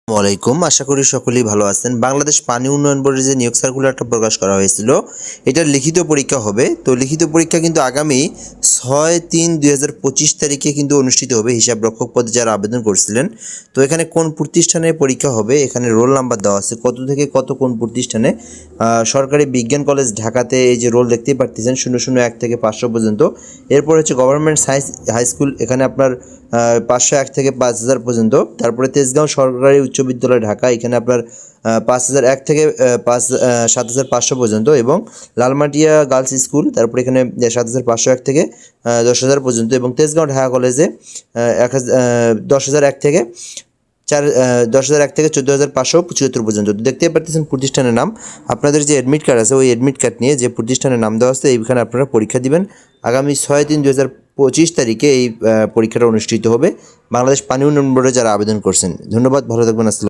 ওয়ালাইকুম, আশা করি সকলেই ভালো আছেন। বাংলাদেশ পানি উন্নয়ন বোর্ডের যে নিয়োগ সার্কুলারটা প্রকাশ করা হয়েছিল, এটার লিখিত পরীক্ষা হবে। তো লিখিত পরীক্ষা কিন্তু আগামী 6-3-2025 তারিখে কিন্তু অনুষ্ঠিত হবে হিসাব রক্ষক পদে যারা আবেদন করছিলেন। তো এখানে কোন প্রতিষ্ঠানে পরীক্ষা হবে, এখানে রোল নাম্বার দেওয়া আছে, কত থেকে কত কোন প্রতিষ্ঠানে। সরকারি বিজ্ঞান কলেজ ঢাকাতে এই যে রোল দেখতেই পারতেছেন 001 থেকে 500 পর্যন্ত। এরপর হচ্ছে গভর্নমেন্ট সায়েন্স হাই স্কুল, এখানে আপনার 501 থেকে 5000 পর্যন্ত। তারপরে তেজগাঁও সরকারি উচ্চ বিদ্যালয় ঢাকা, এখানে আপনার 5001 থেকে 7500 পর্যন্ত। এবং লালমাটিয়া গার্লস স্কুল, তারপরে এখানে 7501 থেকে 10000 পর্যন্ত। এবং তেজগাঁও ঢাকা কলেজে 10,001 থেকে 14,575 পর্যন্ত। দেখতেই পারতেছেন প্রতিষ্ঠানের নাম। আপনাদের যে অ্যাডমিট কার্ড আছে, ওই অ্যাডমিট কার্ড নিয়ে যে প্রতিষ্ঠানের নাম দেওয়া আছে, এইখানে আপনারা পরীক্ষা দিবেন। আগামী 6-3-2025 তারিখে এই পরীক্ষাটা অনুষ্ঠিত হবে বাংলাদেশ পানি উন্নয়ন বোর্ডে যারা আবেদন করছেন। ধন্যবাদ, ভালো থাকবেন। আসসালাম।